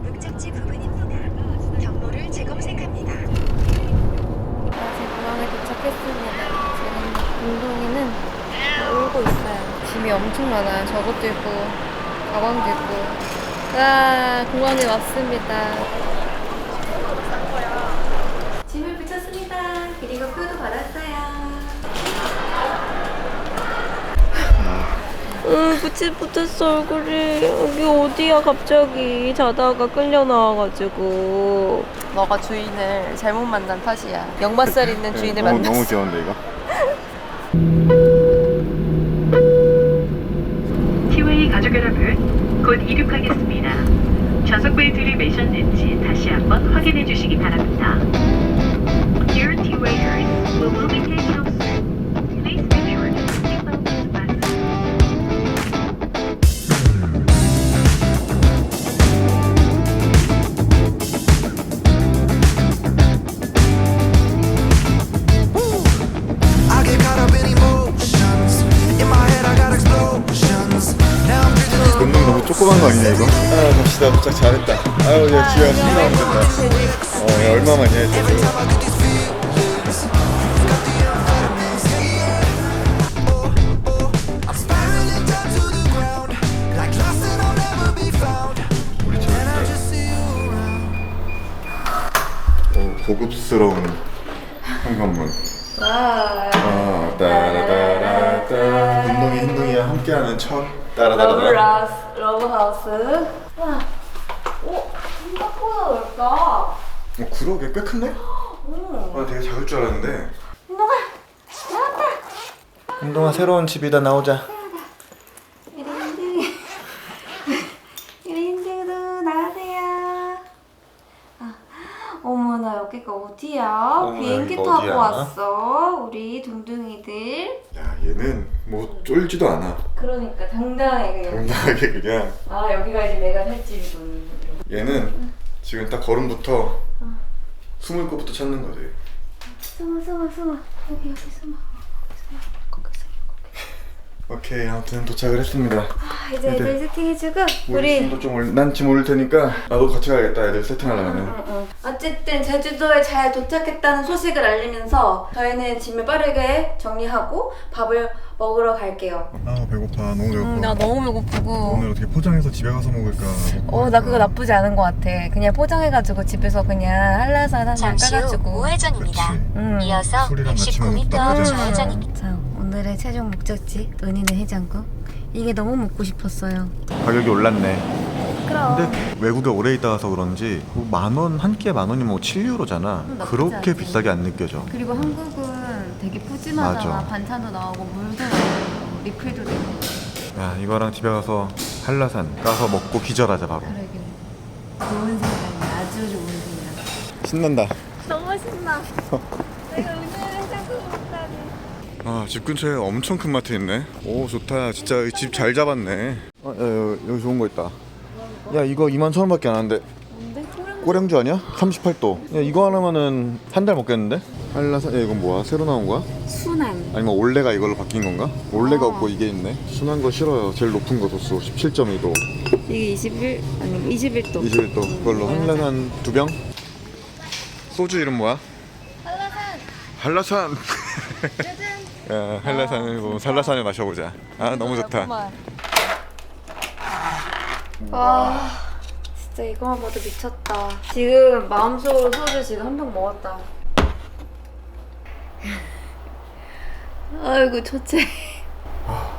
목적지 부근입니다. 경로를 재검색합니다. 아직 공항에 도착했습니다. 지금 운동이는 울고 있어요. 짐이 엄청 많아요. 저것도 있고 가방도 있고. 아, 공항에 왔습니다. 짐을 붙였습니다. 그리고 표도 받았어요. 붙였어 얼굴이. 여기 어디야 갑자기. 자다가 끌려 나와가지고. 너가 주인을 잘못 만난 탓이야. 역마살 있는 주인을 만났어. 너무 귀여운데 이거? 티웨이 가족 여러분, 곧 이륙하겠습니다. 좌석 벨트를 매셨는지 다시 한번 확인해 주시기 바랍니다. Dear T-Wayers, we will be taking off soon. Please make sure to seatbelt is fastened. I get caught up in emotions. In my head, I got explosions. Now I'm breathing in 운동 너무 조그만 거 아니냐 이거? 아 갑시다. 도착 잘했다. 아유 야 지효야 신나 온다. 야 얼마만이야 지금? time I get these feelings. Got the amphetamines, yeah. I'm spiraling down to the ground. Like lost and I'll never be found. 우리 집 And I just see you around. 고급스러운 현관문. 와. 따라따라따. 운동이 흰둥이와 함께하는 첫 따라따라따. 러브하우스. 와. 오, 생각보다 넓다. 그러게 꽤 큰데? 아 되게 작을 줄 알았는데. 운동아, 나왔다. 운동아 새로운 집이다 나오자. 이린드도 나세요. 어머나 여기가 어디야? 어머나, 비행기 여기가 타고 어디야? 왔어. 우리 둥둥이들. 야 얘는 뭐 쫄지도 않아. 그러니까 당당해 그냥. 당당하게 그냥. 아 여기가 이제 내가 살 집이군. 얘는 지금 딱 걸음부터 숨을 곳부터 찾는 거지. 숨어 여기 숨어. 오케이 아무튼 도착을 했습니다. 아, 이제 애들. 애들 세팅해주고 우리 우리. 짐도 좀 난 짐 올릴 테니까 나도 같이 가야겠다. 애들 세팅하려면. 어쨌든 제주도에 잘 도착했다는 소식을 알리면서 저희는 짐을 빠르게 정리하고 밥을 먹으러 갈게요. 아 배고파. 너무 배고파. 나 너무 배고프고. 오늘 어떻게 포장해서 집에 가서 먹을까? 나 그거 나쁘지 않은 것 같아. 그냥 포장해가지고 집에서 그냥 한라산 하나 잠시 후 까가지고. 우회전입니다. 그렇지. 이어서 술이랑 같이 먹으면 119m 나쁘지 않아. 좌회전입니다. 자, 오늘의 최종 목적지 은희네 해장국. 이게 너무 먹고 싶었어요. 가격이 올랐네. 그럼. 근데 외국에 오래 있다 와서 그런지 뭐 만원 한 끼에 만 원이면 7유로잖아. 나쁘지 그렇게 않지. 비싸게 안 느껴져. 그리고 한국은 되게 푸짐하잖아. 맞아. 반찬도 나오고 물도 나오고 리필도 되고. 야 이거랑 집에 가서 한라산 까서 먹고 기절하자 바로. 그래. 좋은 생각이야. 아주 좋은 생각. 신난다. 너무 신나. 내가 은희네 해장국 먹다니. 아, 집 근처에 엄청 큰 마트 있네. 오 좋다. 진짜 집 잘 잡았네. 여기 좋은 거 있다. 야 이거 21,000원밖에 안 하는데. 뭔데? 꼬량주 아니야? 38도. 야 이거 하나면은 한 달 먹겠는데? 한라산. 야 이건 뭐야? 새로 나온 거야? 순한. 아니면 올레가 이걸로 바뀐 건가? 올레가 없고 이게 있네. 순한 거 싫어요. 제일 높은 거 도수 17.2도. 이게 21 아니 21도. 21도. 그걸로 한라산 2병? 소주 이름 뭐야? 한라산. 야 한라산을 뭐 한라산을 마셔보자. 아 너무 좋다. 와 진짜 이거만 봐도 미쳤다. 지금 마음속으로 소주 지금 한 병 먹었다. 아이고 좋지.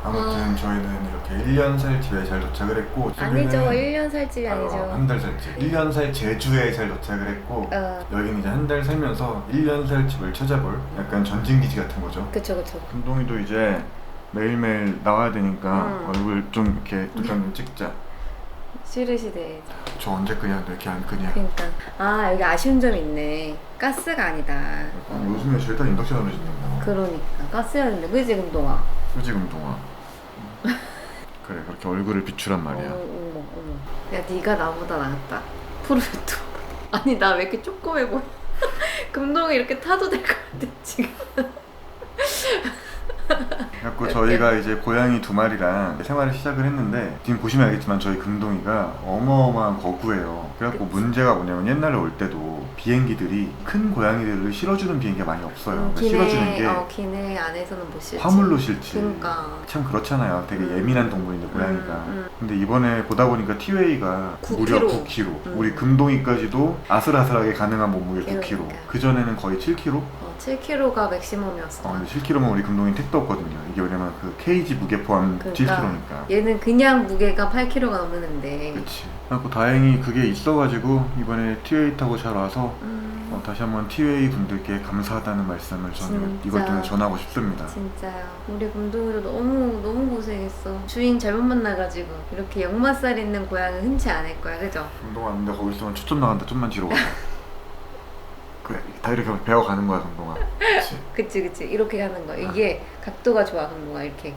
아무튼 저희는 이렇게 1년 살 집에 잘 도착을 했고 아니죠 1년 살 집이 아니죠. 한 달 살 집. 1년 살 제주에 잘 도착을 했고 어. 여기는 이제 한 달 살면서 1년 살 집을 찾아볼 약간 전진기지 같은 거죠. 그쵸. 금동이도 이제 매일매일 나와야 되니까 얼굴 좀 이렇게 뚜껑 찍자. 시르시대. 저 언제 끄냐? 너 이렇게 안 끄냐? 그러니까 아 여기 아쉬운 점이 있네. 가스가 아니다. 요즘에 죄다 인덕션으로 짓는 거. 그러니까 가스였는데 그지 금동아. 그지 금동아. 그래 그렇게 얼굴을 비추란 말이야. 어머. 야 네가 나보다 낫다. 프로유튜브. 아니 나 왜 이렇게 쪼꼬매 보여? 금동이 이렇게 타도 될 것 같아 지금. 그래갖고 저희가 이제 고양이 2마리랑 생활을 시작을 했는데 지금 보시면 알겠지만 저희 금동이가 어마어마한 거구예요. 그래갖고 문제가 뭐냐면 옛날에 올 때도 비행기들이 큰 고양이들을 실어주는 비행기가 많이 없어요. 실어주는 게 기내 안에서는 못 실지. 화물로 실지. 그러니까. 참 그렇잖아요. 되게 예민한 동물인데 고양이가. 음. 근데 이번에 보다 보니까 티웨이가 9kg. 무려 9kg. 우리 금동이까지도 아슬아슬하게 가능한 몸무게 9kg. 그러니까. 그 전에는 거의 7kg. 7kg가 맥시멈이었어. 근데 7kg면 우리 금동이 택도 없거든요. 이게 왜냐면 그 케이지 무게 포함 그러니까. 7kg니까. 얘는 그냥 무게가 8kg가 넘는데. 그치. 그래갖고 다행히 그게 있어가지고 이번에 티웨이 타고 잘 와서 다시 한번 티웨이 분들께 감사하다는 말씀을 저는 진짜. 이걸 통해 전하고 싶습니다. 진짜요. 우리 금동이도 너무 고생했어. 주인 잘못 만나가지고 이렇게 역마살 있는 고양이 흔치 않을 거야, 그죠? 금동아, 근데 거기 있으면 초점 나간다. 좀만 뒤로 가자. 그래, 다 이렇게 배워가는 거야, 금동아. 그치. 그치 이렇게 가는 거. 이게 각도가 좋아, 금동아 이렇게.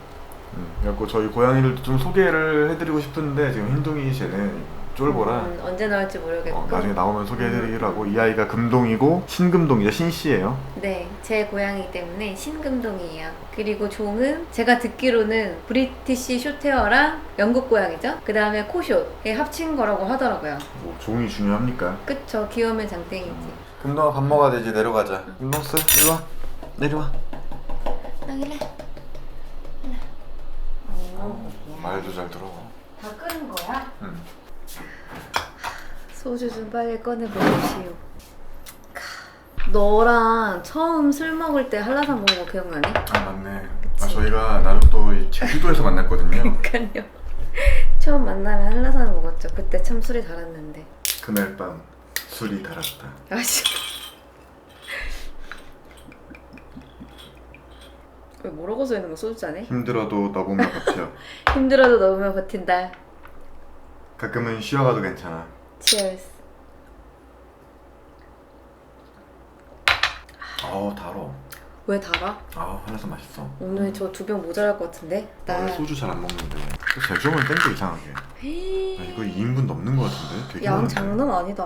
그래갖고 저희 고양이들도 좀 소개를 해드리고 싶은데 지금 흰둥이 쟤는 쫄보라. 언제 나올지 모르겠고. 나중에 나오면 소개해드리라고. 이 아이가 금동이고 신금동이죠. 신씨예요. 네, 제 고양이 때문에 신금동이에요. 그리고 종은 제가 듣기로는 브리티시 숏헤어랑 영국 고양이죠. 그 다음에 코숏에 합친 거라고 하더라고요. 뭐 종이 중요합니까? 그쵸, 귀여우면 장땡이지. 금동아 밥 먹어야 되지. 내려가자. 금동스 이리 와. 내려와. 나길래. 말도 잘 들어. 다 끓은 거야? 응. 소주 좀 빨리 꺼내보시오. 너랑 처음 술 먹을 때 한라산 먹은 거 기억나니? 아 맞네. 저희가 나루토 제주도에서 만났거든요. 그러니까요. 처음 만나면 한라산 먹었죠. 그때 참 술이 달았는데. 그날 밤 술이 달았다. 아씨. 왜 뭐라고 써있는 거 소주잔에? 힘들어도 너보면 버텨. 힘들어도 넣으면 버틴다. 가끔은 쉬어가도 괜찮아. Cheers. 아우 달어. 왜 달아? 아우 한라산 맛있어. 오늘 저 2병 모자랄 것 같은데? 원래 소주 잘 안 먹는데 제주도는 땡겨 이상하게. 나 이거 2인분 넘는 것 같은데? 되게 양 많은데? 장난 아니다.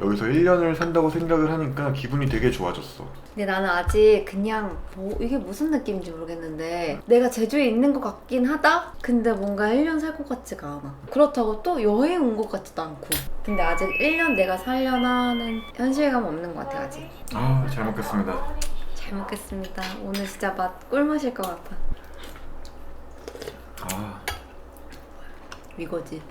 여기서 1년을 산다고 생각을 하니까 기분이 되게 좋아졌어. 근데 나는 아직 그냥 이게 무슨 느낌인지 모르겠는데 내가 제주에 있는 것 같긴 하다? 근데 뭔가 1년 살 것 같지가 않아. 그렇다고 또 여행 온 것 같지도 않고. 근데 아직 1년 내가 살려나는 현실감 없는 것 같아 아직. 아 잘 먹겠습니다. 잘 먹겠습니다. 오늘 진짜 맛 꿀맛일 것 같아. 아 이거지.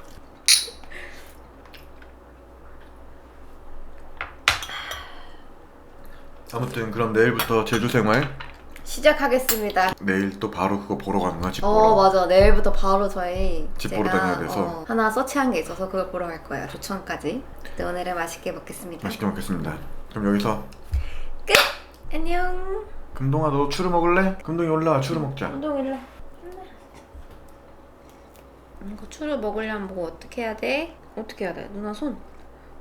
아무튼 그럼 내일부터 제주 생활. 시작하겠습니다. 내일 또 바로 그거 보러 가는 거야? 집 보러? 맞아. 내일부터 바로 저희 집 보러 다녀야 돼서? 하나 서치한 게 있어서 그걸 보러 갈 거예요. 조천까지. 네, 오늘은 맛있게 먹겠습니다. 맛있게 먹겠습니다. 그럼 여기서 끝! 안녕. 금동아 너 추루 먹을래? 금동이 올라와 추루 먹자. 운동일래. 이거 추루 먹으려면 뭐 어떻게 해야 돼? 어떻게 해야 돼? 누나 손.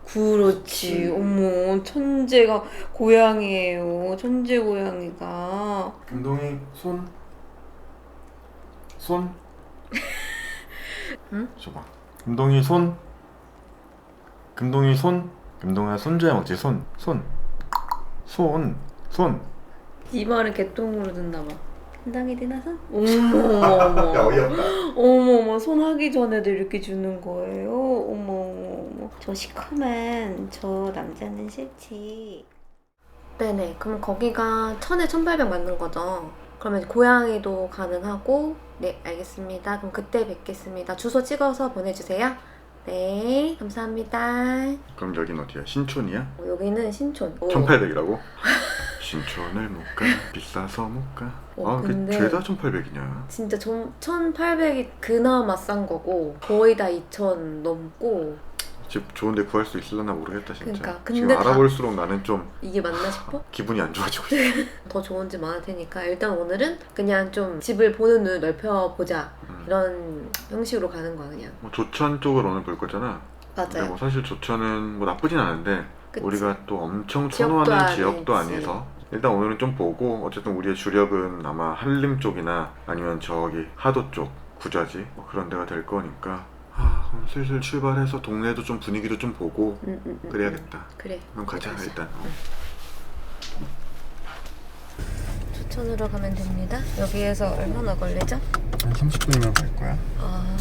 그렇지. 어머, 천재가 고양이에요. 천재 고양이가. 금동이 손. 손. 응? 줘봐. 금동이 손. 금동이 손. 금동아 손줘야 먹지. 손. 손. 손. 손. 이 말은 개똥으로 듣나 봐. 금동이 누나 손? 어머. 야 어이없다. 어머 손 하기 전에도 이렇게 주는 거예요? 어머 저 시커먼 저 남자는 싫지. 네네, 그럼 거기가 1000에 1800 맞는 거죠? 그러면 고양이도 가능하고. 네 알겠습니다. 그럼 그때 뵙겠습니다. 주소 찍어서 보내주세요. 네 감사합니다. 그럼 여긴 어디야? 신촌이야? 여기는 신촌. 1800이라고? 신촌을 못 가. 비싸서 못 가. 아 근데 그게 죄다 1800이냐? 진짜 1800이 그나마 싼 거고 거의 다 2000 넘고. 집 좋은데 구할 수 있을려나 모르겠다 진짜. 그러니까, 지금 근데 알아볼수록 나는 좀 이게 맞나 싶어? 기분이 안 좋아지고 있어. 더 좋은 집 많을 테니까 일단 오늘은 그냥 좀 집을 보는 눈을 넓혀보자 이런 형식으로 가는 거야 그냥. 뭐 조천 쪽을 오늘 볼 거잖아. 근데 맞아요. 뭐 사실 조천은 뭐 나쁘진 않은데 그치. 우리가 또 엄청 지역도 선호하는 지역도 아니지. 아니어서 일단 오늘은 좀 보고 어쨌든 우리의 주력은 아마 한림 쪽이나 아니면 저기 하도 쪽 구좌지 뭐 그런 데가 될 거니까 그럼 슬슬 출발해서 동네도 좀 분위기도 좀 보고 그래야겠다. 그래. 그럼 가자 가자. 일단. 조천 우천으로 가면 됩니다. 여기에서 얼마나 걸리죠? 한 30분이면 갈 거야. 아,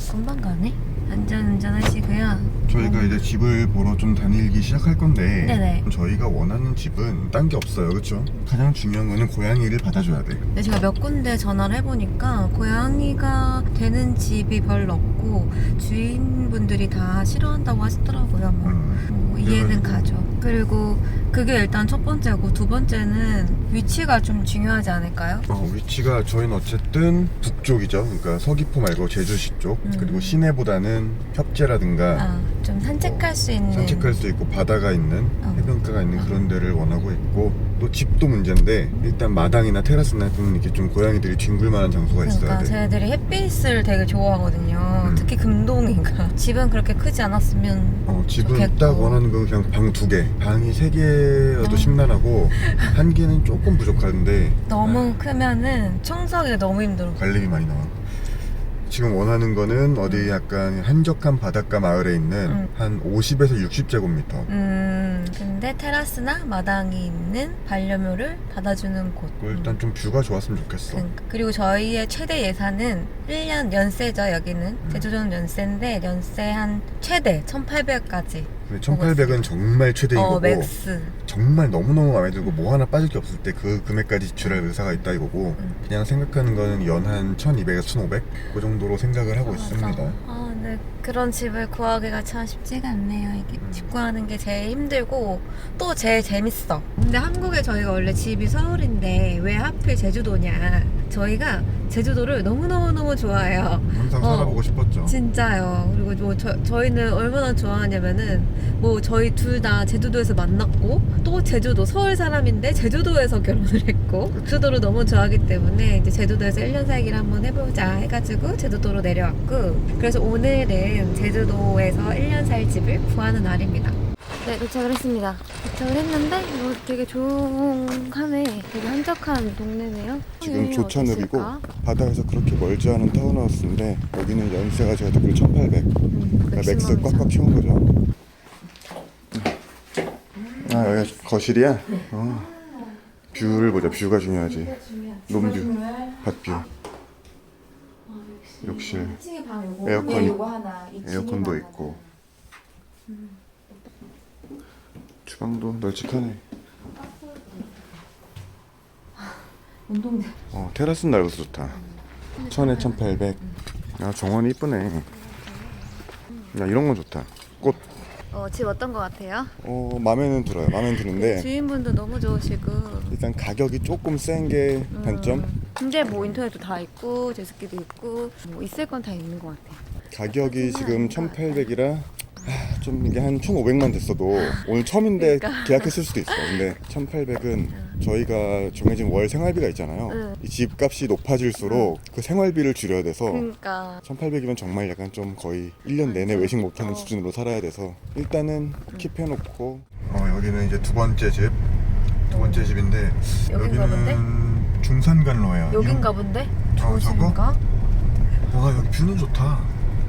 금방 가네? 안전운전 하시고요. 저희가 이제 집을 보러 좀 다니기 시작할 건데 네네. 저희가 원하는 집은 딴 게 없어요. 그렇죠? 가장 중요한 거는 고양이를 받아줘야 돼. 근데 제가 몇 군데 전화를 해보니까 고양이가 되는 집이 별로 없고 주인분들이 다 싫어한다고 하시더라고요. 뭐 이해는 그래가지고. 가죠. 그리고 그게 일단 첫 번째고 두 번째는 위치가 좀 중요하지 않을까요? 위치가 저희는 어쨌든 북쪽이죠. 그러니까 서귀포 말고 제주시 쪽. 그리고 시내보다는 협재라든가 좀 산책할 수 있는 산책할 수 있고 바다가 있는 해변가가 있는 그런 데를 원하고 있고 또 집도 문제인데 일단 마당이나 테라스나 좀 이렇게 좀 고양이들이 뒹굴 만한 장소가 있어야 그러니까 돼. 쟤네들이 햇빛을 되게 좋아하거든요. 특히 금동이가 집은 그렇게 크지 않았으면 집은 좋겠고. 딱 원하는 건 그냥 방 2개. 방이 3개여도 심란하고 한 개는 조금 부족한데 너무 크면은 청소하기가 너무 힘들어. 관리비 많이 나와. 지금 원하는 거는 어디 약간 한적한 바닷가 마을에 있는 한 50에서 60제곱미터. 근데 테라스나 마당이 있는 반려묘를 받아주는 곳. 일단 좀 뷰가 좋았으면 좋겠어. 그리고 저희의 최대 예산은 1년 연세죠. 여기는 제주도는 연세인데 연세 한 최대 1,800까지. 근데 1,800은 정말 최대 이거고 맥스. 정말 너무너무 마음에 들고 뭐 하나 빠질 게 없을 때 그 금액까지 지출할 의사가 있다 이거고 그냥 생각하는 거는 연 한 1,200에서 1,500? 그 정도로 생각을 하고 있습니다. 네, 그런 집을 구하기가 참 쉽지가 않네요. 이게 집 구하는 게 제일 힘들고 또 제일 재밌어. 근데 한국에 저희가 원래 집이 서울인데 왜 하필 제주도냐? 저희가 제주도를 너무너무 좋아해요. 항상 살아보고 싶었죠. 진짜요. 그리고 뭐 저희는 얼마나 좋아하냐면은 뭐 저희 둘 다 제주도에서 만났고 또 제주도 서울 사람인데 제주도에서 결혼을 했고 제주도를 너무 좋아하기 때문에 이제 제주도에서 1년 살기를 한번 해보자 해가지고 제주도로 내려왔고 그래서 오늘은 제주도에서 1년 살 집을 구하는 날입니다. 네, 도착을 했습니다. 도착을 했는데 이거 되게 조용하네. 되게 한적한 동네네요. 지금 여행이 조천읍이고 어땠을까? 바다에서 그렇게 멀지 않은 타운하우스인데 여기는 연세가 제가 듣기로 1,800. 그러니까 맥스 꽉꽉 채운 거죠. 여기가 거실이야? 뷰를 보자. 뷰가 중요하지. 놈뷰, 밭뷰. 욕실, 1층에 방 요거 에어컨, 요거 하나, 2층에 에어컨도 방 있고. 주방도 널찍하네. 운동장. 테라스는 넓어서 좋다. 1,000에 1,800. 정원이 이쁘네. 야, 이런 건 좋다. 꽃. 집 어떤 거 같아요? 마음에는 들어요. 마음에는 드는데 주인분도 너무 좋으시고. 일단 가격이 조금 센 게 단점. 근데 뭐 인터넷도 다 있고 제습기도 있고 뭐 있을 건 다 있는 것 같아요. 가격이 지금 1,800이라 좀 이게 한 1,500만 됐어도 오늘 처음인데 계약했을 수도 있어. 근데 1,800은 저희가 정해진 월 생활비가 있잖아요. 이 집값이 높아질수록 그 생활비를 줄여야 돼서 그러니까 1,800이면 정말 약간 좀 거의 1년 내내 외식 못하는 수준으로 살아야 돼서 일단은 킵해놓고 여기는 이제 두 번째 집인데 여긴가 본데? 중산간로예요. 여긴가 본데? 저거? 좋으신가? 와, 여기 뷰는 좋다.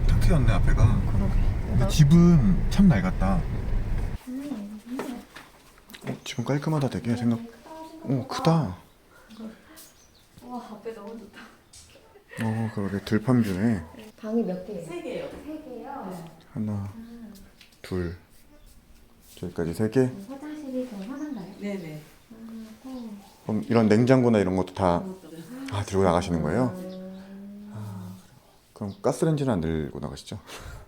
탁 트였네 앞에가. 그러게. 근데 집은 참 낡았다. 집은 깔끔하다 되게 생각. 크다. 와 앞에 너무 좋다. 그러게 들판 뷰네. 방이 몇 개예요? 3개요. 3개요? 하나, 둘, 저기까지 3개. 화장실이 더 편한가요? 네네. 그럼 이런 냉장고나 이런 것도 다 들고 나가시는 거예요? 그럼 가스레인지는 안 들고 나가시죠?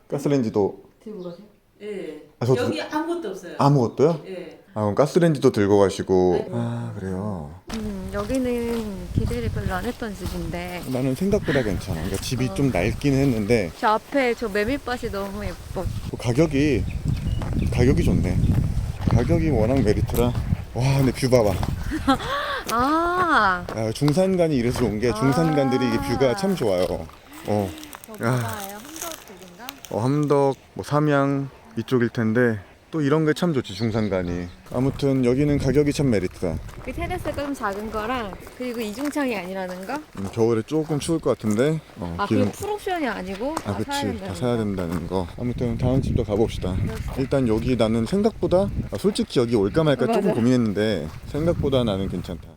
가스레인지도 들고 가세요? 예. 저도 여기 아무것도 없어요. 아무것도요? 예. 그럼 가스레인지도 들고 가시고. 그래요. 여기는 기대를 별로 안 했던 집인데 나는 생각보다 괜찮아. 그러니까 집이 좀 낡긴 했는데 저 앞에 저 메밀밭이 너무 예뻐. 가격이 좋네. 가격이 워낙 메리트라. 와, 근데 뷰 봐봐. 중산간이 이래서 좋은 게 중산간들이 이게 뷰가 참 좋아요. 저 야. 바다예요? 함덕 쪽인가? 함덕, 삼양 이쪽일 텐데 또 이런 게 참 좋지 중산간이. 아무튼 여기는 가격이 참 메리트다. 그 테라스가 좀 작은 거랑 그리고 이중창이 아니라는 거? 겨울에 조금 추울 것 같은데. 그게 풀옵션이 아니고 다 사야 그치. 된다는 다 사야 거. 된다는 거. 아무튼 다음 집도 가봅시다. 일단 여기 나는 생각보다 솔직히 여기 올까 말까 조금 맞아. 고민했는데 생각보다 나는 괜찮다.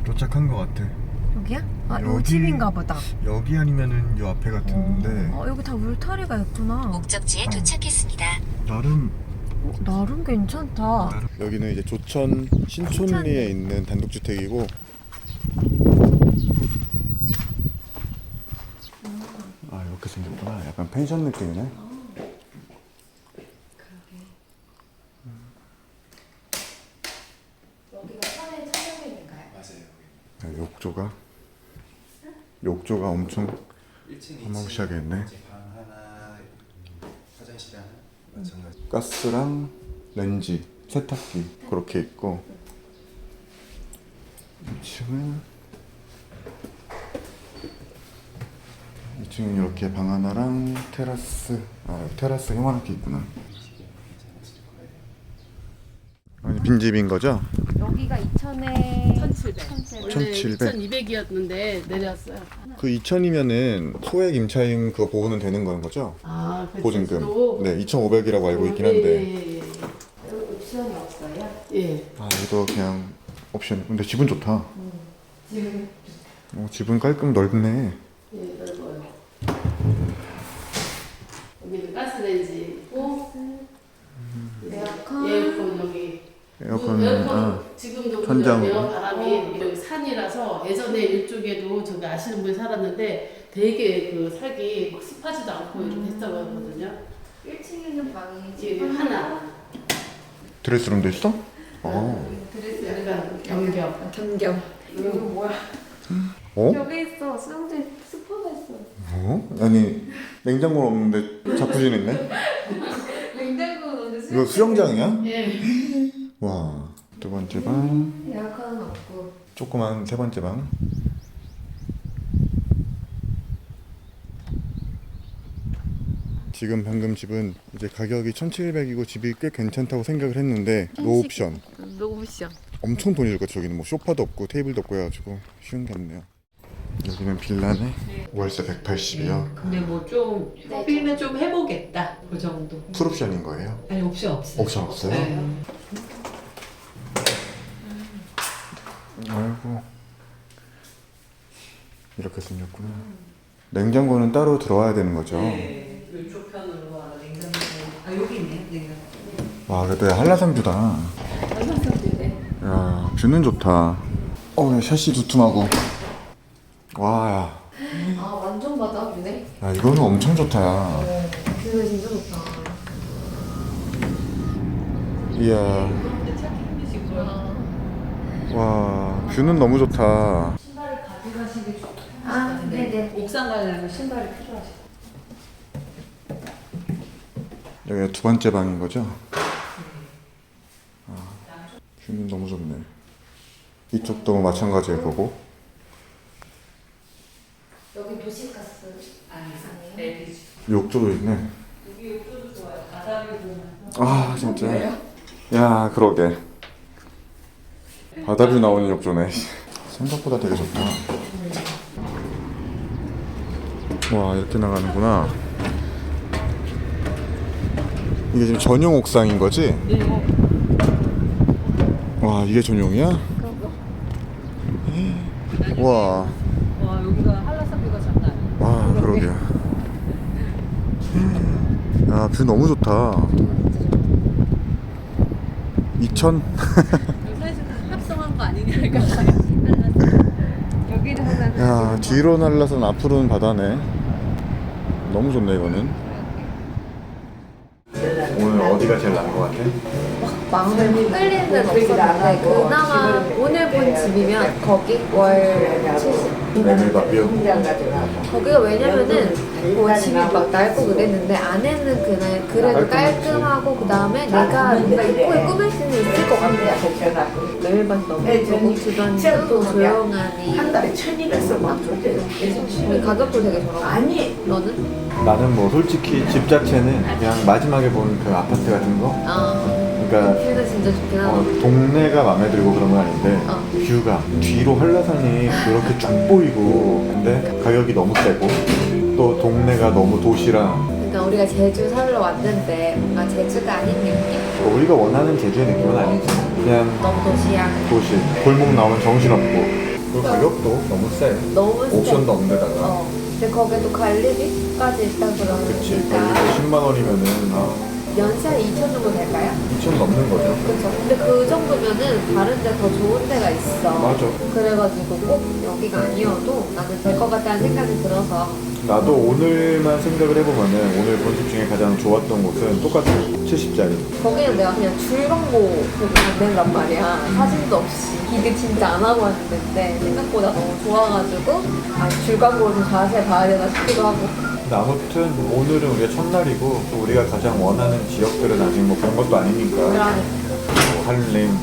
도착한 것 같아. 여기야? 아, 요 여기- 집인가 보다. 여기 아니면은 요 앞에 같은데 여기 다 울타리가 있구나. 목적지에 도착했습니다. 나름 나름 괜찮다. 여기는 이제 조천 신촌리에 있는 단독주택이고 아 이렇게 생겼구나. 약간 펜션 느낌이네. 여기가 천의 천정인가요? 야, 욕조가 엄청 1층, 어마무시하게 했네. 방 하나, 화장실 하나 마찬가지. 가스랑 렌지, 세탁기 그렇게 있고 2층은 이렇게 방 하나랑 테라스. 테라스 요만하게 있구나. 아니 빈집인 거죠? 여기가 2천에 1700. 1700. 2200이었는데 내렸어요. 그 2,000이면은 소액 임차인 그거 보호는 되는 건 거죠? 아, 그 보증금. 제주도? 네, 2,500이라고 알고 있긴 한데. 옵션이 없어요? 예. 아, 이거 그냥 옵션. 근데 집은 좋다. 집은 깔끔 넓네. 예, 넓어요. 여기는 가스레인지 있고, 에어컨. 에어컨 여기. 에어컨은 에어컨 지금도 천장으로. 그래요. 바람이 여기 산이라서 예전에 이쪽에도 저기 아시는 분이 살았는데 되게 그 살기 막 습하지도 않고 이렇게 했다고 하거든요. 1층에 있는 방이 이게 하나. 드레스룸도 있어? 드레스 약간 겸겸. 겸겸. 이거 뭐야? 어? 여기 있어. 수영장 스파가 있어. 아니 냉장고는 없는데 자쿠지는 있네? 냉장고는 없는데 이거 수영장이야? 예. 와. 두 번째 방. 에어컨은 없고. 조그만 세 번째 방. 지금 방금 집은 이제 가격이 1,700이고 집이 꽤 괜찮다고 생각을 했는데 노옵션. 노옵션. 엄청 돈이 들고 저기는 뭐 소파도 없고 테이블도 없고 해가지고 쉬운 게 없네요. 여기는 빌라네. 월세 180이요. 근데 뭐 좀 협의는 좀 해보겠다. 그 정도. 풀옵션인 거예요? 아니 옵션 없어요. 옵션 없어요? 네. 아이고 이렇게 생겼구나. 냉장고는 따로 들어와야 되는 거죠? 네. 이쪽 편으로 하나 냉장고. 아 여기 있네 냉장고. 와 그래도 한라산 뷰다. 야 뷰는 좋다. 야 샷시 두툼하고. 와 아 완전 바다 뷰네. 야 이거는 엄청 좋다. 야. 뷰가 진짜 좋다. 이야 찾기 힘드실 거예요. 와 뷰는 너무 좋다. 신발을 가져가시기 좋. 아 네네. 옥상 가려면 신발이 필요하시고. 여기가 두 번째 방인 거죠? 뷰는 너무 좋네. 이쪽도 마찬가지일 거고. 여기 도시가스 아니에요? LPG. 욕조도 있네. 여기 욕조도 좋아요. 바다를 보면서. 아 진짜. 야 그러게. 바다뷰 나오는 욕조네. 생각보다 되게 좋다. 와 이렇게 나가는구나. 이게 지금 전용 옥상인 거지? 와 이게 전용이야? 와. 와 여기가 한라산뷰가 장난 아니야. 와 그러게. 야 뷰 너무 좋다. 2,000? 사실 합성한 거 아니냐니까. 여기도 하나. 야 뒤로 날라선 앞으로는 바다네. 너무 좋네 이거는. 오늘 어디가 제일 나은 것 같아? 마음을 흔들리는 데는 없었는데 그나마 오늘 본 집이면 거기 월 70. 메밀밥이요? 거기가 왜냐면은 뭐 집이 막 낡고 그랬는데 안에는 그날 그래도 깔끔하고 그 다음에 내가 뭔가 이쁘게 꾸밀 수는 있을 것 같아. 메밀밭 너무 예쁘고 주변도 조용하니 한 달에 1,200원 막 줬대요. 가격도 되게 저렴하고. 아니, 너는? 나는 뭐 솔직히 집 자체는 그냥 마지막에 본 그 아파트 같은 거? 그러니까 뷰는 진짜 좋긴 하다. 동네가 마음에 들고 그런 건 아닌데 뷰가 뒤로 한라산이 그렇게 쭉 보이고 근데 가격이 너무 세고 또 동네가 너무 도시라 그러니까 우리가 제주 살러 왔는데 뭔가 제주가 아닌 느낌? 우리가 원하는 제주의 느낌은 아니지. 그냥 너무 도시야. 도시 골목 나오면 정신없고 그리고 가격도 너무 세. 너무 세. 옵션도 없는 데다가. 근데 거기에 또 관리비까지 있다 그치. 그러니까 관리비 10만 원이면은 연세 한 2천 정도 될까요? 2천 넘는 거죠. 그렇죠. 근데 그 정도면은 다른 데 더 좋은 데가 있어. 맞아. 그래가지고 꼭 여기가 아니어도 나는 될 것 같다는 생각이 들어서 나도 오늘만 생각을 해보면은 오늘 본 집 중에 가장 좋았던 곳은 똑같아. 70짜리. 거기는 내가 그냥 줄 광고 보고 간댄단 말이야. 사진도 없이 기대 진짜 안 하고 왔는데 생각보다 너무 좋아가지고 줄 광고를 좀 자세히 봐야 되나 싶기도 하고. 근데 아무튼 오늘은 우리가 첫날이고 또 우리가 가장 원하는 지역들은 아직 뭐 그런 것도 아니니까 그러니까 뭐 한림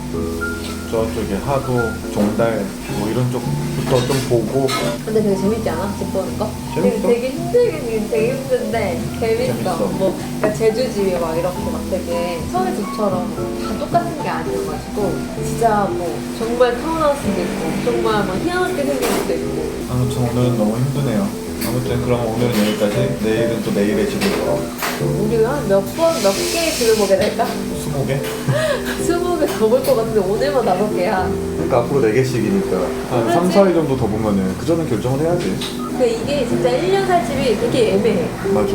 저쪽에 하도 종달 뭐 이런 쪽부터 좀 보고. 근데 되게 재밌지 않아? 집 보는 거? 재밌어. 되게 힘들긴 되게 힘든데 재밌어. 재밌어. 뭐 그러니까 제주집이 막 이렇게 막 되게 서울 집처럼 다 똑같은 게 아니어가지고 진짜 뭐 정말 타운하우스도 있고 정말 뭐 희한하게 생긴 것도 있고. 아무튼 오늘은 너무 힘드네요. 아무튼 그럼 오늘은 여기까지. 내일은 또 내일의 집을 보러. 우리가 몇 개의 집을 보게 될까? 20개? 20개 더 볼 것 같은데 오늘만 5개야. 그러니까 앞으로 4개씩이니까 한 3, 4일 정도 더 보면은 그 전에 결정을 해야지. 근데 이게 진짜 1년 살 집이 되게 애매해. 맞아.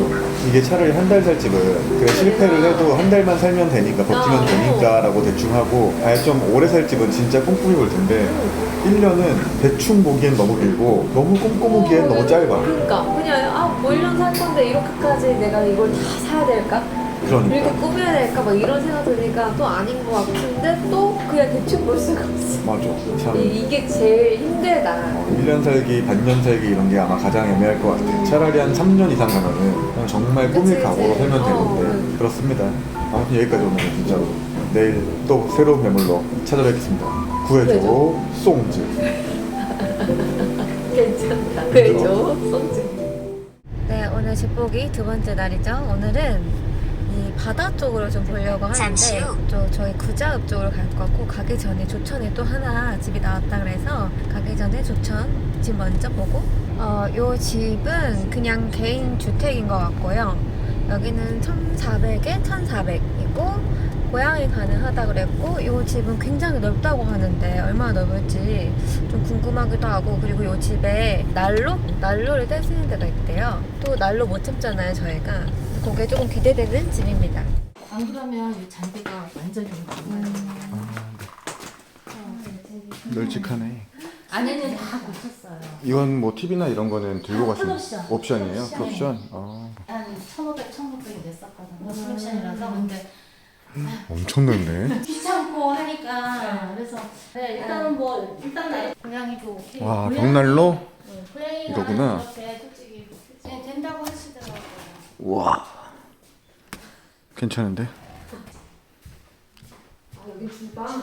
이게 차라리 한 달 살 집을 그래 실패를 해도 한 달만 살면 되니까 버티면 되니까 라고 대충 하고, 아예 좀 오래 살 집은 진짜 꼼꼼히 볼 텐데 1년은 대충 보기엔 너무 길고 너무 꼼꼼하기엔 너무 짧아. 그러니까 그냥 뭐 1년 살 건데 이렇게까지 내가 이걸 다 사야 될까? 그러니까. 이렇게 꾸며야 될까? 막 이런 생각 드니까 또 아닌 것 같은데 또 그냥 대충 볼 수가 없어. 맞아. 참 이게 제일 힘들다. 1년 살기, 반년 살기 이런 게 아마 가장 애매할 것 같아. 차라리 한 3년 이상 가면은 그냥 정말 꿈일 그치, 각오로 그치. 살면 되는데 그렇습니다. 아무튼 여기까지 오늘 진짜로. 내일 또 새로운 매물로 찾아뵙겠습니다. 구해줘 송즈. 괜찮다. 그죠? 손질. 네, 오늘 집 보기 두 번째 날이죠. 오늘은 이 바다 쪽으로 좀 보려고 잠시 하는데 후. 저희 구자읍 쪽으로 갈 거고, 가기 전에 조천에 또 하나 집이 나왔다 그래서 가기 전에 조천 집 먼저 보고, 요 집은 그냥 개인 주택인 것 같고요. 여기는 1,400에 1,400이고 고양이 가능하다 그랬고, 이 집은 굉장히 넓다고 하는데 얼마나 넓을지 좀 궁금하기도 하고, 그리고 이 집에 난로를 뗄 수 있는 데가 있대요. 또 난로 못 참잖아요 저희가. 그게 조금 기대되는 집입니다. 안 그러면 이 잔디가 완전히 널찍하네. 안에는 다 고쳤어요. 이건 뭐 TV나 이런 거는 들고 가시는 풀옵션. 옵션이에요? 풀옵션이에요. 풀옵션? 아, 한 1,500, 1,600이 됐었거든요. 솔루션이라서. 근데 엄청 넓네. 귀찮고 하니까 그래서 일단은 뭐 일단 고양이도 오케이. 와, 벽난로? 고양이가 이거구나. 이렇게 솔직히 된다고 하시더라고요. 와, 괜찮은데? 여기 주방이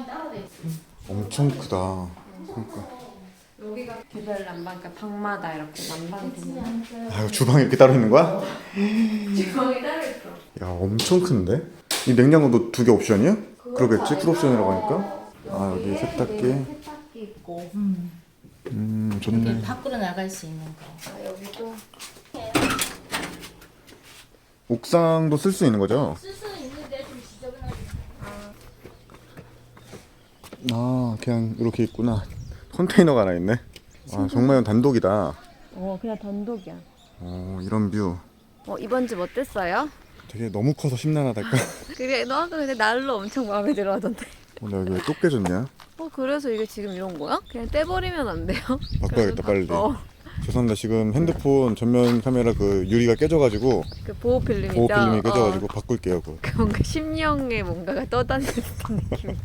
따로 돼 있어요. 엄청 크다. 그러니까. 여기가 개별 난방, 그러니까 방마다 이렇게 난방이 되는. 아, 이거 주방에 이렇게 따로 있는 거야? 주방이 따로 있어. 야, 엄청 큰데? 이 냉장고도 2개 옵션이야? 그러겠지? 풀옵션이라고 하니까. 아, 여기 세탁기. 세탁기 있고. 좋네. 밖으로 나갈 수 있는 거. 여기도 옥상도 쓸 수 있는 거죠? 쓸 수는 있는데 좀 지저분하게. 아, 그냥 이렇게 있구나. 컨테이너가 하나 있네. 아, 정말 단독이다. 그냥 단독이야. 이런 뷰. 이번 집 어땠어요? 되게 너무 커서 심란하달까? 그래, 너 아까 근데 난로 엄청 마음에 들어 하던데. 오늘 여기 왜 또 깨졌냐? 그래서 이게 지금 이런 거야? 그냥 떼버리면 안 돼요? 바꿔야겠다, 빨리. 어, 죄송합니다. 지금 핸드폰 전면 카메라 그 유리가 깨져가지고 그 보호 필름이죠? 보호 필름이 깨져가지고 바꿀게요. 그거. 뭔가 심령의 뭔가가 떠다니는 듯한 느낌.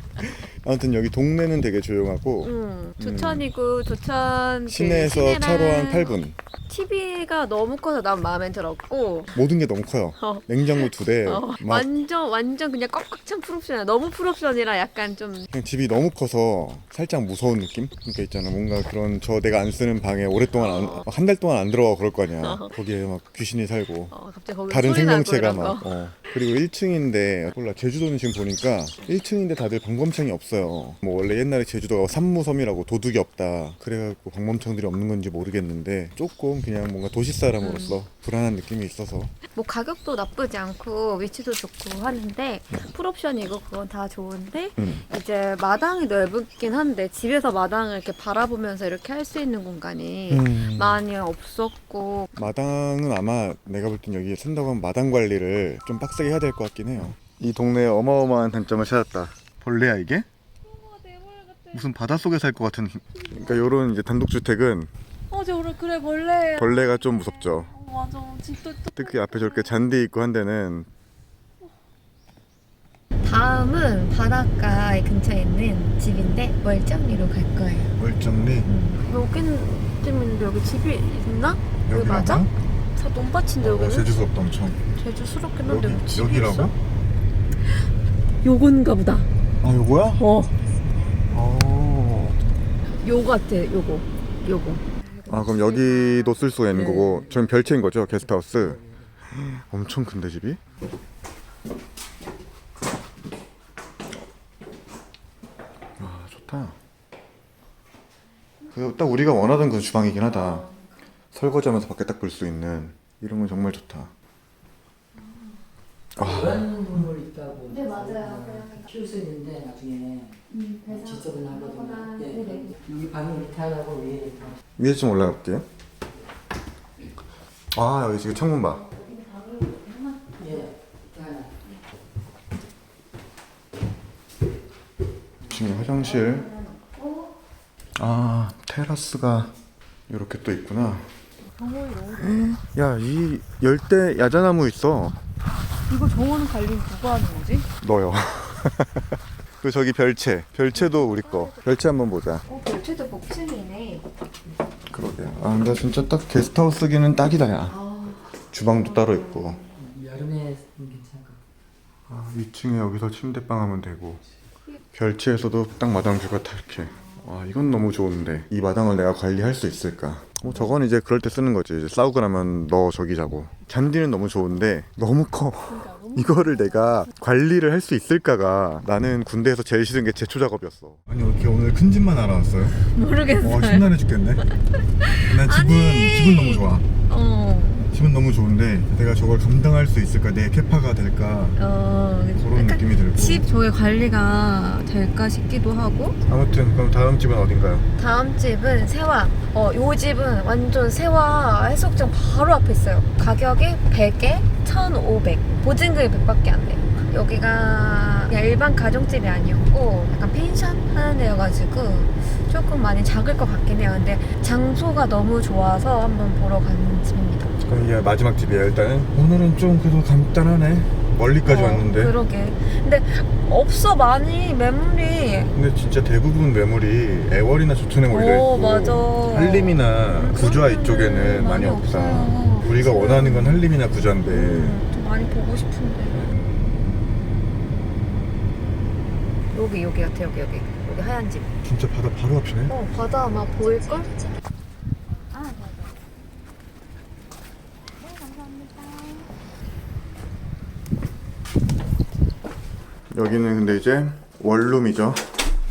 아무튼 여기 동네는 되게 조용하고 조천이고, 조천 시내에서 시내랑 차로 한 8분. TV가 너무 커서 난 마음에 들었고, 모든 게 너무 커요. 냉장고 2대. 막 완전 그냥 꽉꽉 찬 풀옵션이야. 너무 풀옵션이라 약간 좀 그냥 집이 너무 커서 살짝 무서운 느낌? 그러니까 있잖아, 뭔가 그런 내가 안 쓰는 방에 오랫동안 한 달 동안 안 들어가 그럴 거 아니야. 거기에 막 귀신이 살고 갑자기 거기 다른 소리 나고 생명체가 이런 거. 막 그리고 1층인데 몰라, 제주도는 지금 보니까 1층인데 다들 방범창이 없어. 있어요. 뭐 원래 옛날에 제주도가 산무섬이라고 도둑이 없다 그래갖고 방범창들이 없는 건지 모르겠는데 조금 그냥 뭔가 도시 사람으로서 불안한 느낌이 있어서. 뭐 가격도 나쁘지 않고 위치도 좋고 하는데 풀옵션이고 그건 다 좋은데 이제 마당이 넓긴 한데 집에서 마당을 이렇게 바라보면서 이렇게 할 수 있는 공간이 많이 없었고. 마당은 아마 내가 볼 땐 여기 산다고 하면 마당 관리를 좀 빡세게 해야 될 것 같긴 해요. 이 동네에 어마어마한 단점을 찾았다. 벌레야 이게? 무슨 바닷속에 살 것 같은. 그러니까 요런 이제 단독주택은 그래 벌레. 벌레가 좀 무섭죠. 맞아. 집도 특히 앞에 저렇게 잔디 있고 한 데는. 다음은 바닷가 근처에 있는 집인데 멀쩡리로 갈 거예요. 멀쩡리? 여긴 쯤인데 여기 집이 있나? 여기 맞아? 다 논밭인데 여기는? 제주스럽다 엄청. 제주스럽긴 한데 여기, 집이 여기라고? 있어? 요건가 보다. 아 요거야? 요 같아. 요거. 아 그럼 여기도 쓸 수가 있는 거고. 저는 별채인 거죠 게스트하우스. 엄청 큰데 집이? 아 좋다. 그 딱 우리가 원하던 그 주방이긴 하다. 설거지하면서 밖에 딱 볼 수 있는 이런 건 정말 좋다. 그런 동물 있다고. 네, 맞아요. 키울 수 있는데 나중에 지적은 하거든요. 네네. 네. 여기 방이 밑에 하나고 위에 위에 좀 올라가 볼게요. 아 여기 지금 창문 봐. 예 하나. 2층에 화장실. 아 테라스가 이렇게 또 있구나. 야 이 열대 야자나무 있어. 이거 정원 관리 누가 하는 거지? 너요. 그 저기 별채도 우리 거. 별채 한번 보자. 별채도 복층이네. 그러게. 아 근데 진짜 딱 게스트하우스기는 딱이다 야. 주방도 따로 있고. 여름에 괜찮을 것 아 2층에 여기서 침대방 하면 되고. 별채에서도 딱 마당 뷰가 다 이렇게. 와 이건 너무 좋은데 이 마당을 내가 관리할 수 있을까? 뭐 저건 이제 그럴 때 쓰는 거지. 이제 싸우고 나면 너 저기 자고. 잔디는 너무 좋은데 너무 커. 이거를 내가 관리를 할 수 있을까가 나는 군대에서 제일 싫은 게 제초 작업이었어. 아니 어떻게 오늘 큰 집만 알아왔어요? 모르겠어요. 신나네 죽겠네. 난 집은 너무 좋아. 집은 너무 좋은데 내가 저걸 감당할 수 있을까? 내 캐파가 될까? 그런 느낌이 들고. 집 저게 관리가 될까 싶기도 하고. 아무튼 그럼 다음 집은 어딘가요? 다음 집은 세화. 요 집은 완전 세화 해수욕장 바로 앞에 있어요. 가격이 100에 1,500. 보증금이 100밖에 안 돼요. 여기가 그냥 일반 가정집이 아니었고 약간 펜션 하는 데여가지고 조금 많이 작을 것 같긴 해요. 근데 장소가 너무 좋아서 한번 보러 가는 집입니다. 그럼 이게 마지막 집이에요 일단은. 오늘은 좀 그래도 간단하네. 멀리까지 왔는데. 그러게. 근데 없어 많이 매물이. 근데 진짜 대부분 매물이 애월이나 조천에 몰려 있고 맞아. 한림이나 구좌 그러면은 이쪽에는 많이 없다. 없어요. 우리가 원하는 건 한림이나 구좌인데. 좀 많이 보고 싶은데. 여기 같아. 여기 하얀 집. 진짜 바다 바로 앞이네. 바다 아마 보일걸? 여기는 근데 이제 원룸이죠.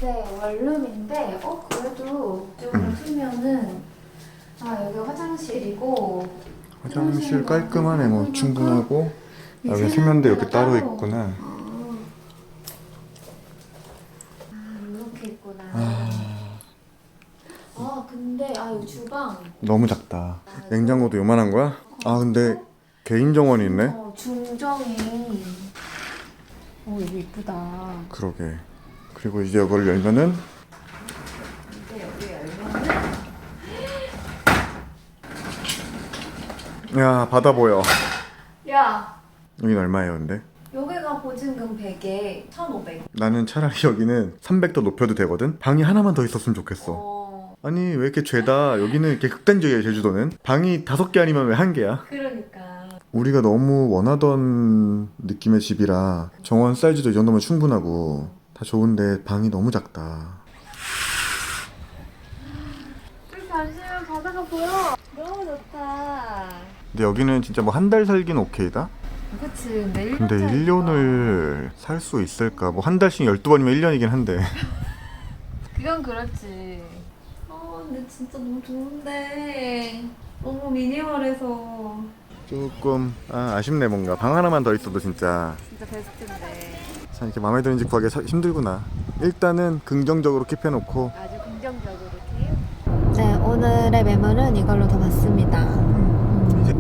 네, 원룸인데 그래도 이쪽으로 쓰면은 여기 화장실이고 화장실 깔끔하네. 뭐 충분하고. 여기 세면대 이렇게 따로 있구나. 이렇게 있구나. 근데 이 주방 너무 작다. 냉장고도 요만한 거야? 근데 개인 정원이 있네. 중정이 이거 이쁘다. 그러게. 그리고 이제 이걸 열면은 야 바다 보여. 야, 여긴 얼마예요 근데? 여기가 보증금 100에 1,500. 나는 차라리 여기는 300 더 높여도 되거든? 방이 하나만 더 있었으면 좋겠어. 아니 왜 이렇게 죄다. 여기는 이렇게 극단적이야 제주도는. 방이 5개 아니면 왜 1개야? 그러니까. 우리가 너무 원하던 느낌의 집이라 정원 사이즈도 이 정도면 충분하고 다 좋은데 방이 너무 작다. 좀 잠시만 바다가 보여. 너무 좋다. 근데 여기는 진짜 뭐 한 달 살기는 오케이다? 그치. 근데 근데 1년을 살 수 있을까? 뭐 한 달씩 12번이면 1년이긴 한데. 그건 그렇지. 근데 진짜 너무 좋은데. 너무 미니멀해서. 조금 아쉽네 뭔가. 방 하나만 더 있어도 진짜 베스트인데. 참 이렇게 마음에 드는 집 구하기 힘들구나. 일단은 긍정적으로 킵해놓고. 아주 긍정적으로 네, 오늘의 매물은 이걸로 다 봤습니다.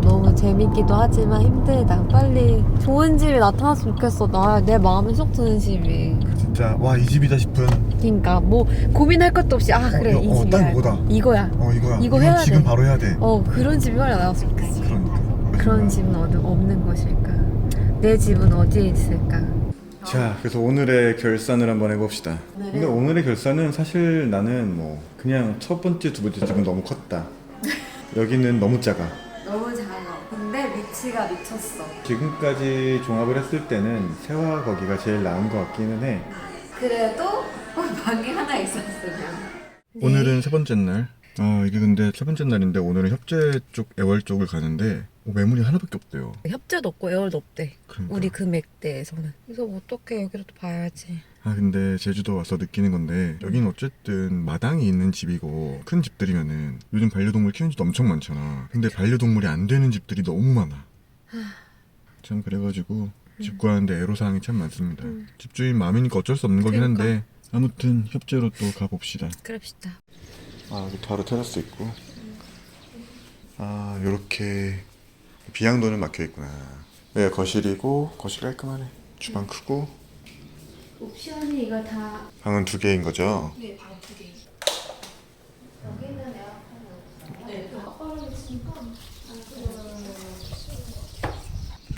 너무 재밌기도 하지만 힘들다. 빨리 좋은 집이 나타났으면 좋겠어. 내 마음에 쏙 드는 집이. 진짜 와 이 집이다 싶은. 그러니까 뭐 고민할 것도 없이 그래 이 집이야. 딱 이거다. 이거야. 이거야. 이거 이건 해야 지금 돼. 바로 해야 돼. 그런 집이 빨리 나왔으면 좋겠어. 그러니까. 그런 집은 없는 것일까? 내 집은 어디에 있을까? 자, 그래서 오늘의 결산을 한번 해봅시다. 근데 오늘의 결산은 사실 나는 뭐 그냥 첫 번째, 두 번째 집은 너무 컸다. 여기는 너무 작아. 너무 작아. 근데 위치가 미쳤어. 지금까지 종합을 했을 때는 세화 거기가 제일 나은 것 같기는 해. 그래도 방이 하나 있었으면. 오늘은 세 번째 날. 이게 근데 세 번째 날인데 오늘은 협재 쪽, 애월 쪽을 가는데 매물이 하나밖에 없대요. 협재도 없고 에어도 없대. 그러니까. 우리 금액대에서는. 그래서 어떻게 여기라도 봐야지. 근데 제주도 와서 느끼는 건데 여긴 어쨌든 마당이 있는 집이고 큰 집들이면은 요즘 반려동물 키우는 집도 엄청 많잖아. 근데 반려동물이 안 되는 집들이 너무 많아. 참 그래가지고 집 구하는데 애로사항이 참 많습니다. 집주인 마음이니까 어쩔 수 없는 거긴 한데 아무튼 협재로 또 가봅시다. 그럽시다. 여기 바로 테라스 있고 요렇게 비양도는 막혀있구나. 네, 거실이고 거실 깔끔하네. 주방 크고 옵션이 이거 다. 방은 2개인 거죠? 네, 방 2개. 여기는 에어컨. 네, 아빠랑 있으니까.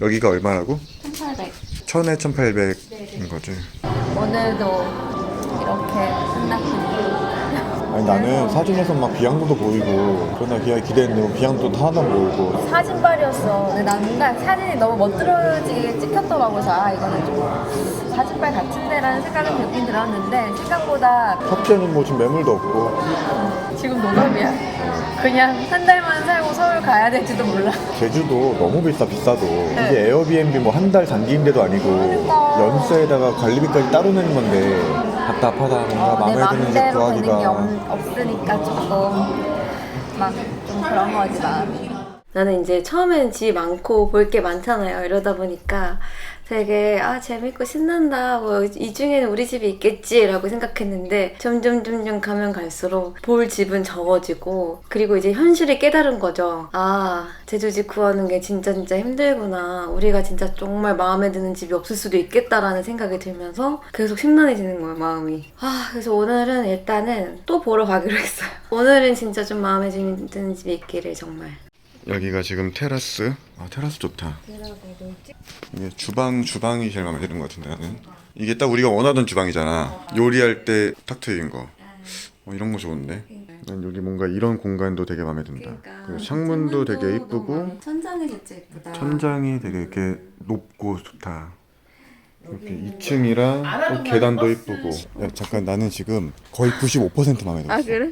여기가 얼마라고? 1,800. 1000에 1800인 거지. 오늘도 이렇게 끝났군요. 아니 나는 사진에서 막 비양도도 보이고 그러나 기대했는데 비양도도 하나도 안 보이고. 사진빨이었어. 근데 난 뭔가 사진이 너무 멋들어지게 찍혔더라고. 그래서 이거는 좀 사진빨 같은데라는 생각은 들긴 들었는데 생각보다 협재는 뭐 지금 매물도 없고 지금 노답이야. 그냥 한 달만 살고 서울 가야 될지도 몰라. 제주도 너무 비싸도 네. 이게 에어비앤비 뭐 한 달 단기인데도 아니고 그러니까. 연세에다가 관리비까지 따로 내는 건데 답답하다. 뭔가 내 마음에 드는 집 맘대로 되는 게 구하기가. 없으니까 조금 막 좀 그런 거지 마음이. 나는 이제 처음엔 집 많고 볼 게 많잖아요. 이러다 보니까 되게 재밌고 신난다. 뭐 이 중에는 우리 집이 있겠지라고 생각했는데 점점 가면 갈수록 볼 집은 적어지고 그리고 이제 현실이 깨달은 거죠. 제주집 구하는 게 진짜 힘들구나. 우리가 진짜 정말 마음에 드는 집이 없을 수도 있겠다라는 생각이 들면서 계속 심란해지는 거예요, 마음이. 그래서 오늘은 일단은 또 보러 가기로 했어요. 오늘은 진짜 좀 마음에 드는 집이 있기를 정말. 여기가 지금 테라스. 테라스 좋다. 이게 주방이 제일 마음에 드는 것 같은데 나는. 이게 딱 우리가 원하던 주방이잖아. 요리할 때 탁 트인 거. 이런 거 좋은데. 난 여기 뭔가 이런 공간도 되게 마음에 든다. 그리고 창문도 되게 이쁘고 천장이 진짜 예쁘다. 천장이 되게 이렇게 높고 좋다. 이렇게 2층이랑 계단도 이쁘고. 야, 잠깐 나는 지금 거의 95% 마음에 들었어. 그래?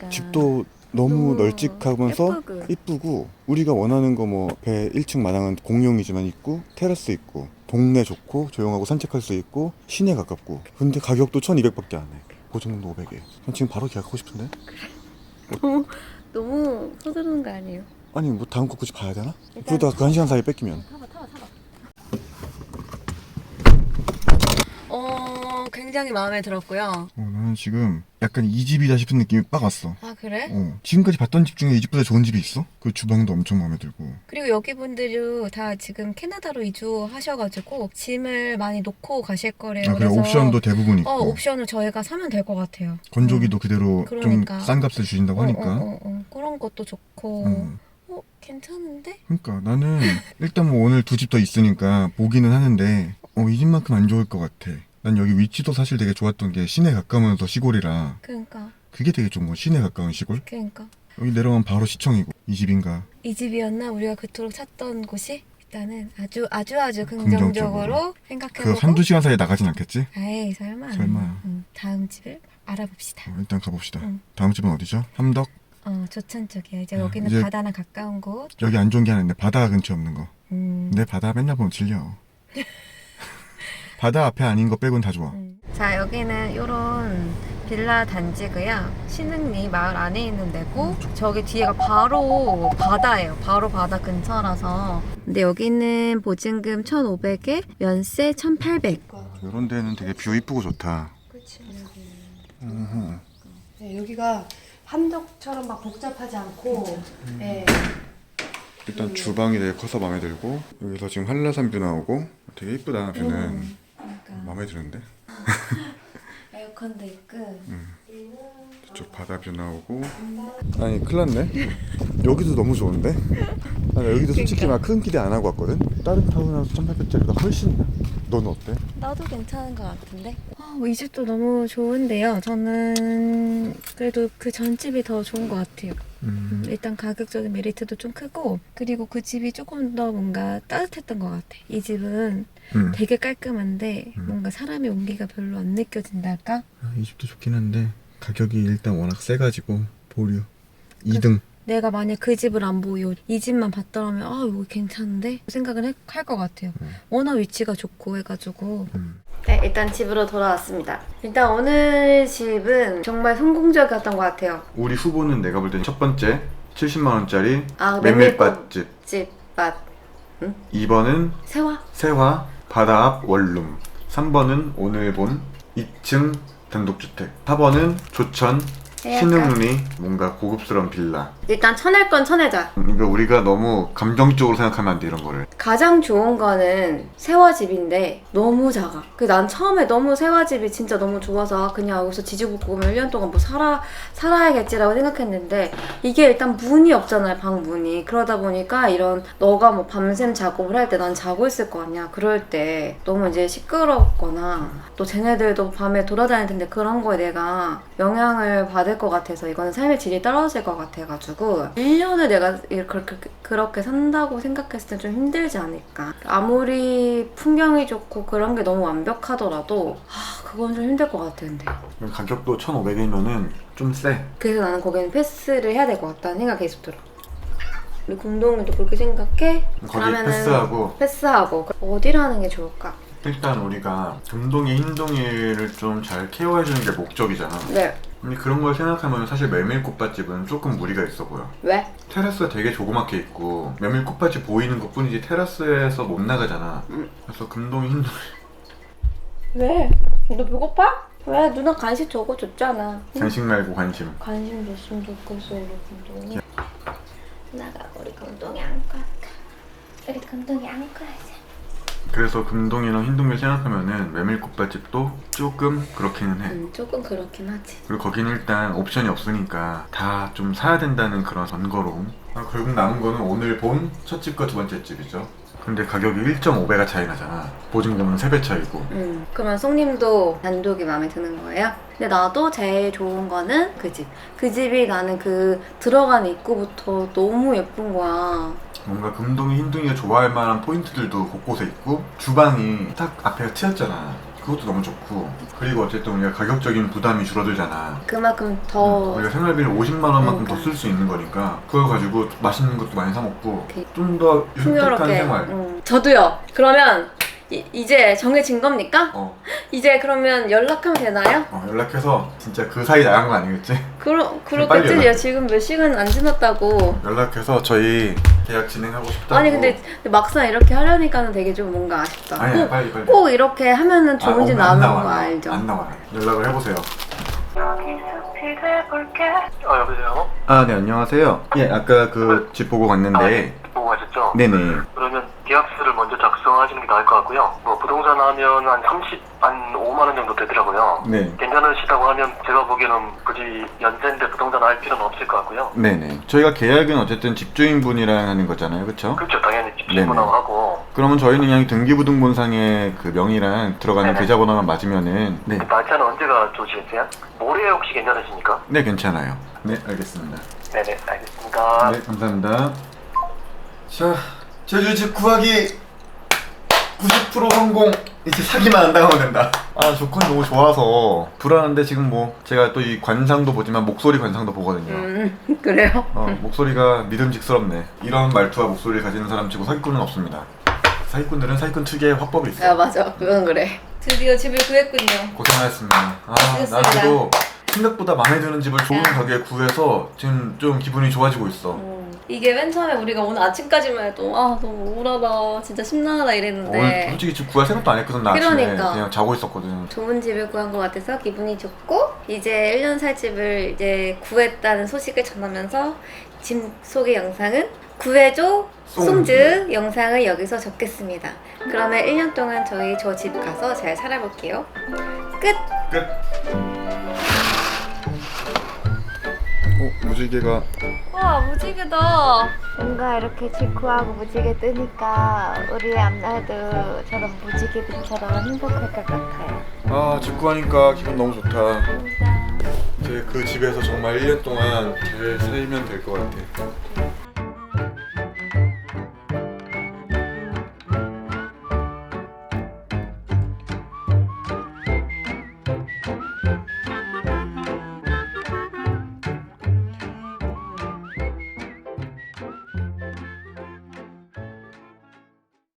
집도 너무 널찍하면서 예쁘고. 이쁘고 우리가 원하는 거 뭐 배 1층 마당은 공용이지만 있고 테라스 있고 동네 좋고 조용하고 산책할 수 있고 시내 가깝고 근데 가격도 1200밖에 안 해. 고정도 500에. 난 지금 바로 계약하고 싶은데? 너무 서두르는 거 아니에요? 아니 뭐 다음 거 굳이 봐야 되나? 그러다가 그 1시간 사이에 뺏기면. 굉장히 마음에 들었고요. 나는 지금 약간 이 집이다 싶은 느낌이 빡 왔어. 그래? 지금까지 봤던 집 중에 이 집보다 좋은 집이 있어? 그 주방도 엄청 마음에 들고. 그리고 여기 분들도 다 지금 캐나다로 이주하셔가지고 짐을 많이 놓고 가실 거래요. 그래 옵션도 대부분 있고. 옵션을 저희가 사면 될 것 같아요. 건조기도 그대로 그러니까. 좀 싼 값을 주신다고 하니까. 그런 것도 좋고. 괜찮은데? 그러니까 나는 일단 뭐 오늘 2집 더 있으니까 보기는 하는데 이 집만큼 안 좋을 것 같아. 난 여기 위치도 사실 되게 좋았던 게 시내 가까우면서 시골이라 그러니까. 그게 되게 좋은 거. 시내 가까운 시골. 그러니까. 여기 내려가면 바로 시청이고. 이 집인가. 이 집이었나? 우리가 그토록 찾던 곳이? 일단은 아주 긍정적으로 생각해보고. 그 한두 시간 사이에 나가진 않겠지? 에이 설마. 설마. 다음 집을 알아봅시다. 일단 가봅시다. 응. 다음 집은 어디죠? 함덕? 조천 쪽이에요. 이제 여기는 이제- 바다랑 가까운 곳. 여기 안 좋은 게 하나 있는데 바다 근처 없는 거. 음. 내 바다 맨날 보면 질려. 바다 앞에 아닌 거 빼곤 다 좋아. 자, 여기는 요런 빌라 단지고요. 신흥리 마을 안에 있는 데고 저기 뒤에가 바로 바다예요. 바로 바다 근처라서. 근데 여기는 보증금 1,500에 연세 1,800. 이런 데는 되게 뷰 이쁘고 좋다. 그치. 네, 여기가 함덕처럼 막 복잡하지 않고 네. 일단 주방이 되게 커서 마음에 들고 여기서 지금 한라산 뷰 나오고 되게 이쁘다 뷰는. 그러니까 마음에 드는데? 에어컨도 있고. 저쪽 바다 뷰 나오고. 아니 큰일 났네. 여기도 너무 좋은데? 나 여기도 솔직히 막 큰 기대 안 하고 왔거든? 다른 타운하우스 1,800짜리보다 훨씬 나. 너는 어때? 나도 괜찮은 것 같은데? 이 집도 너무 좋은데요. 저는 그래도 그 전 집이 더 좋은 것 같아요. 일단 가격적인 메리트도 좀 크고, 그리고 그 집이 조금 더 뭔가 따뜻했던 것 같아. 이 집은 되게 깔끔한데 뭔가 사람의 온기가 별로 안 느껴진달까? 이 집도 좋긴 한데 가격이 일단 워낙 세가지고 보류 2등. 내가 만약 그 집을 안 보고 이 집만 봤더라면 이거 괜찮은데? 생각을 할 것 같아요. 워낙 위치가 좋고 해가지고. 네, 일단 집으로 돌아왔습니다. 일단 오늘 집은 정말 성공적이었던 것 같아요. 우리 후보는 내가 볼 때는 첫 번째 70만 원짜리 메밀꽃 메밀밭집. 집밭 2번은 세화. 세화 바다 앞 원룸. 3번은 오늘 본 2층 단독주택. 4번은 조천 신흥리 뭔가 고급스러운 빌라. 일단 쳐낼 건 쳐내자. 그러니까 우리가 너무 감정적으로 생각하면 안 돼 이런 거를. 가장 좋은 거는 세화집인데 너무 작아. 난 처음에 너무 세화집이 진짜 너무 좋아서 그냥 여기서 지지부고 1년 동안 뭐 살아야겠지라고 생각했는데 이게 일단 문이 없잖아요. 방 문이. 그러다 보니까 이런 너가 뭐 밤샘 작업을 할 때 난 자고 있을 거 아니야. 그럴 때 너무 이제 시끄럽거나 또 쟤네들도 밤에 돌아다닐 텐데 그런 거에 내가 영향을 받을 것 같아서 이거는 삶의 질이 떨어질 것 같아가지고 1년을 내가 그렇게 산다고 생각했을 때 좀 힘들지 않을까. 아무리 풍경이 좋고 그런 게 너무 완벽하더라도 그건 좀 힘들 것 같아. 근데 가격도 1,500이면은 좀 세. 그래서 나는 거기는 패스를 해야 될 것 같다는 생각이 계속 들어. 우리 공동이도 그렇게 생각해? 거기 패스하고 어디를 하는 게 좋을까? 일단 우리가 금동이 흰동이를 좀 잘 케어해주는 게 목적이잖아. 네. 근데 그런 걸 생각하면 사실 메밀꽃밭집은 조금 무리가 있어 보여. 왜? 테라스가 되게 조그맣게 있고 메밀꽃밭이 보이는 것 뿐이지 테라스에서 못 나가잖아. 그래서 금동이 흰동이. 왜? 너 배고파? 왜? 누나 간식 저거 줬잖아. 간식 말고 관심. 관심 줬으면 좋겠어 우리 금동이. 누나가 우리 금동이 안고 할까? 우리 금동이 안고 하자. 그래서 금동이랑 흰동이를 생각하면은 메밀꽃밭집도 조금 그렇기는 해. 조금 그렇긴 하지. 그리고 거기는 일단 옵션이 없으니까 다 좀 사야 된다는 그런 번거로움. 결국 남은 거는 오늘 본 첫 집과 두 번째 집이죠. 근데 가격이 1.5배가 차이 나잖아. 보증금은 3배 차이고. 그러면 송님도 단독이 마음에 드는 거예요? 근데 나도 제일 좋은 거는 그 집. 그 집이 나는 그 들어가는 입구부터 너무 예쁜 거야. 뭔가 금동이 흰둥이가 좋아할 만한 포인트들도 곳곳에 있고 주방이 딱 앞에가 트였잖아. 그것도 너무 좋고 그리고 어쨌든 우리가 가격적인 부담이 줄어들잖아. 그만큼 더 우리가 생활비를 50만 원만큼 그러니까. 더 쓸 수 있는 거니까 그걸 가지고 맛있는 것도 많이 사 먹고 오케이. 좀 더 윤택한 풍요롭게. 생활. 저도요. 그러면 이제 정해진 겁니까? 이제 그러면 연락하면 되나요? 연락해서 진짜 그 사이 나간 거 아니겠지? 그렇겠지. 야, 지금 몇 시간 안 지났다고. 연락해서 저희 계약 진행하고 싶다고. 아니 근데 막상 이렇게 하려니까는 되게 좀 뭔가 아쉽다. 아니, 빨리. 꼭 이렇게 하면은 좋은 집 나오는 거 알죠? 안 나와요. 연락을 해보세요. 여보세요? 네, 안녕하세요. 예, 아까 그 집 보고 갔는데. 보고 가셨죠? 네네. 그러면 계약서를 먼저 작성하시는 게 나을 것 같고요. 뭐 부동산 하면 한 5만 원 정도 되더라고요. 네. 괜찮으시다고 하면 제가 보기에는 굳이 연세인데 부동산 할 필요는 없을 것 같고요. 네네. 저희가 계약은 어쨌든 집주인분이랑 하는 거잖아요, 그렇죠? 그렇죠, 당연히 집주인분하고 하고. 그러면 저희는 그냥 등기부등본상의 그 명의랑 들어가는 계좌번호만 맞으면은. 네. 날짜는 언제가 좋으시겠어요? 모레 혹시 괜찮으십니까? 네, 괜찮아요. 네, 알겠습니다. 네네, 알겠습니다. 네, 감사합니다. 자, 제주 집 구하기 90% 성공. 이제 사기만 안 당하면 된다. 아, 조건이 너무 좋아서 불안한데 지금 뭐 제가 또 이 관상도 보지만 목소리 관상도 보거든요. 그래요? 목소리가 믿음직스럽네. 이런 말투와 목소리를 가지는 사람 치고 사기꾼은 없습니다. 사기꾼들은 사기꾼 특유의 화법이 있어요. 아 맞아, 그건 그래. 드디어 집을 구했군요. 고생하셨습니다. 아, 나도 생각보다 마음에 드는 집을 좋은 가격에 구해서 지금 좀 기분이 좋아지고 있어. 이게 맨 처음에 우리가 오늘 아침까지만 해도 아 너무 우울하다, 진짜 심란하다 이랬는데 오늘 솔직히 집 구할 생각도 안 했거든. 나 아침에 그러니까. 그냥 자고 있었거든. 좋은 집을 구한 것 같아서 기분이 좋고, 이제 1년 살 집을 이제 구했다는 소식을 전하면서 집 소개 영상은 구해줘 송즈 영상을 여기서 접겠습니다. 그러면 1년 동안 저희 저 집 가서 잘 살아볼게요. 끝! 끝. 무지개가 와, 무지개다. 뭔가 이렇게 집 구하고 무지개 뜨니까 우리 앞날도 저런 무지개들처럼 행복할 것 같아요. 아, 집 구하니까 기분 너무 좋다. 이제 그 집에서 정말 1년 동안 잘 살면 될 것 같아.